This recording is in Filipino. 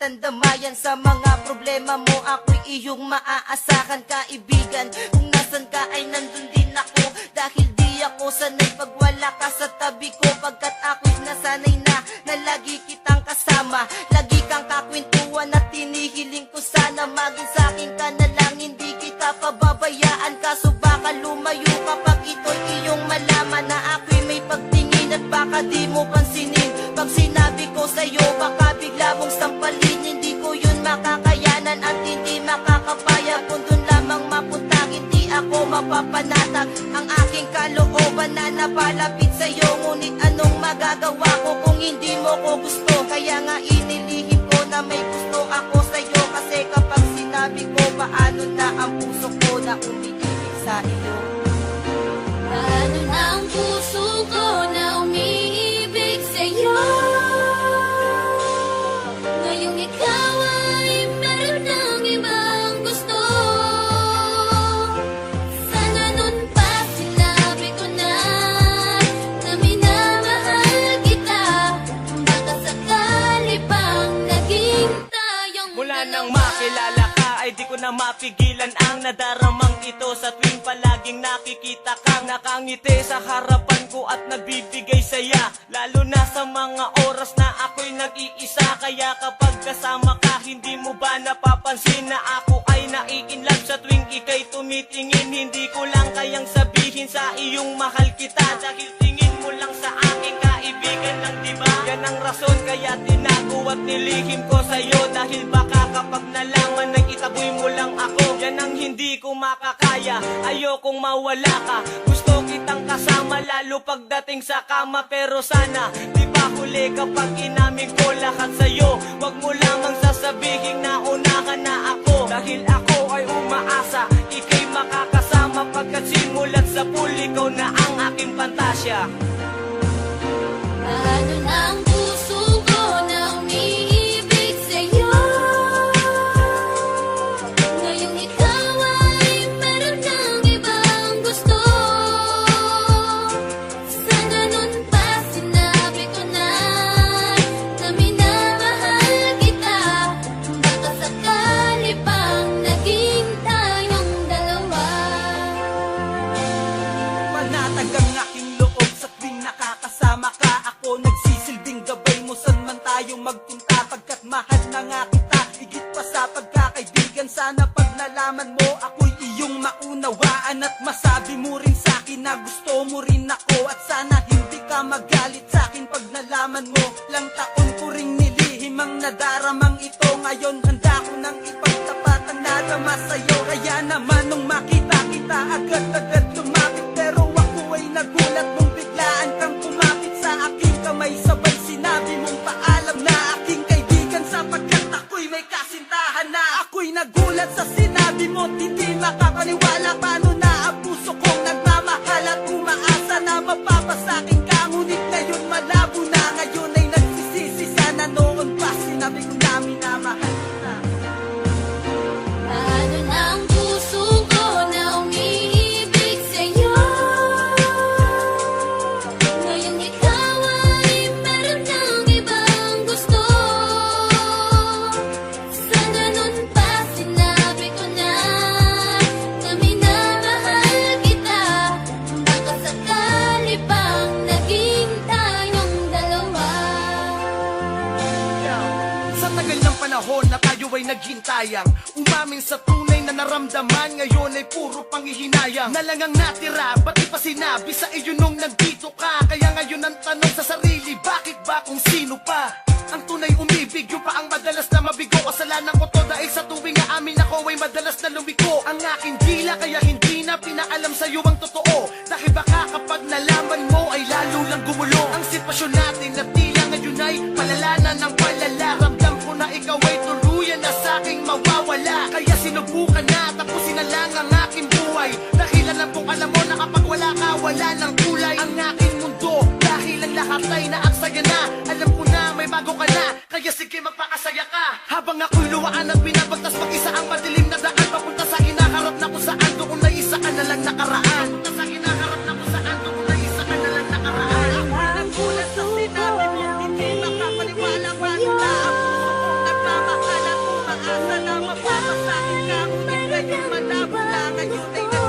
kitang damayan sa mga problema mo. Ako'y iyong maaasahan, kaibigan. Kung nasan ka ay nandun din ako, dahil di ako sanay pag wala ka sa tabi ko. Pagkat ako'y nasanay na lagi kitang kasama. Lagi kang kakwentuhan at tinihiling ko sana maging sa'kin ka na lang, hindi kita pababayaan. Kaso baka lumayo kapag ito'y iyong malaman na ako'y may pagtingin at baka di mo pansinin. Pag sinabi ko sa'yo baka bigla mong sampalin. Hindi ko yun makakayanan at hindi makakapayag. Kung dun lamang mapunta hindi ako mapapanatag ang aking kalooban na napalapit sa'yo. Ngunit anong magagawa ko kung hindi mo ko gusto? Kaya nga inilihim ko na may gusto ako sa'yo. Kasi kapag sinabi ko paano na ang puso ko na umiibig sa iyo. Paano na ang puso ko na umiibig sa'yo? Ngayong ikaw ay meron ng ibang gusto. Sana nun pa sinabi ko na minamahal kita. Baka sakali pang naging tayong Mula dalawa. nang makilala ka ay di ko na mapigilan ang nadaramang ito. Sa tuwing palaging nakikita kang nakangiti sa harapan ko at nagbibigay saya, lalo na sa mga oras na ako'y nag-iisa. Kaya kapag kasama ka hindi mo ba napapansin na ako ay nai-inlove? Sa tuwing ika'y tumitingin hindi ko lang kayang sabihin sa iyong mahal kita. Dahil tingin mo lang sa aking kaibigan lang, diba? Yan ang rason kaya tinago at nilihim ko sa'yo. Dahil baka kapag nalaman na itaboy mo lang ako, yan ang hindi ko makakaya. Ayokong mawala ka, gusto kitang kasama lalo pagdating sa kama. Pero sana di ba huli kapag inamin ko lahat sa'yo? Wag mo lamang sasabihin na unahan na ako, dahil ako ay umaasa ika'y makakasama. Pagkat simulat sa pool ikaw na ang aking pantasya. Paano na ang puso ko na umiibig sa'yo? Ngayong ikaw ay meron ng ibang gusto. Sana nun pa sinabi ko na minamahal kita. Baka sakali pang naging tayong dalawa. Panatag ang aking loob sa tuwing nakakasama ka. Ako nagsisilbing gabay mo saan man tayo magpunta. Pagkat mahal na nga kita, higit pa sa pagkakaibigan. Sana pag nalaman mo ako'y iyong maunawaan. At masabi mo rin sa'kin na gusto mo rin ako. At sana hindi ka magalit sa'kin pag nalaman mo. Lang taon ko ring nilihim ang nadaramang ito. Ngayon handa ko nang ipagtapat ang nadama sa'yo. Kaya naman nung makita kita agad-agad lumapit. Pero ako ay nagulat nung biglaan kang kumapit sa aking kamay. Sabay sinabi mong paalam na aking kaibigan, sapagkat ako'y may kasintahan na. Ako'y nagulat sa sinabi mo, hindi makapaniwala. Paano na ang puso kong nagmamahal at umaasa na mapapasakin ka. Ngunit ngayon malabo na, ngayon ay nagsisisi. Sana noon pa sinabi ko na minamahal kita. Paano na ang puso ko na umiibig sa'yo? Ngayong ikaw ay meron ng ibang gusto. Sana nun pa sinabi ko na minamahal kita. Baka sakali pang naging tayong dalawa. Sa tagal ng panahon na tayo ay naghintayang, umamin sa tunay na naramdaman. Ngayon ay puro panghihinayang na lang ang natira. Ba't di pa sinabi sa iyo nung nandito ka? Kaya ngayon ang tanong sa sarili, bakit ba kung sino pa ang tunay umibig? Yung pa ang madalas na mabigo. Kasalanan ko to dahil sa tuwing na amin ako ay madalas na lumiko ang aking dila. Kaya hindi na pinaalam sa'yo ang totoo. Dahil baka kapag nalaman mo ay lalo lang gumulo ang sitwasyon natin. Na tila ngayon ay palala na ng palala. Ramdam ko na ikaw ay tuluyan na sa'king mawawala. Kaya sinubukan na tapusin na lang ang aking buhay. Dahil alam kong alam mo na kapag wala ka, wala ng kulay ang aking mundo. Dahil ang lahat ay naaksaya na, alam ko na may bago ka na. Kaya sige magpakasaya ka. Habang ako'y luwaan at binabagtas mag-isa ang madilim na daan papunta sa hinaharap na kung saan doon na isa ka na lang nakaraan. Papunta sa hinaharap na kung saan doon na isa ka na lang nakaraan. Ako'y nagulat sa sinabi mo, hindi makapaniwala. Paano na ang puso kong nagmamahal sa akin ka, ngunit ngayon malabo na. Ngayon ay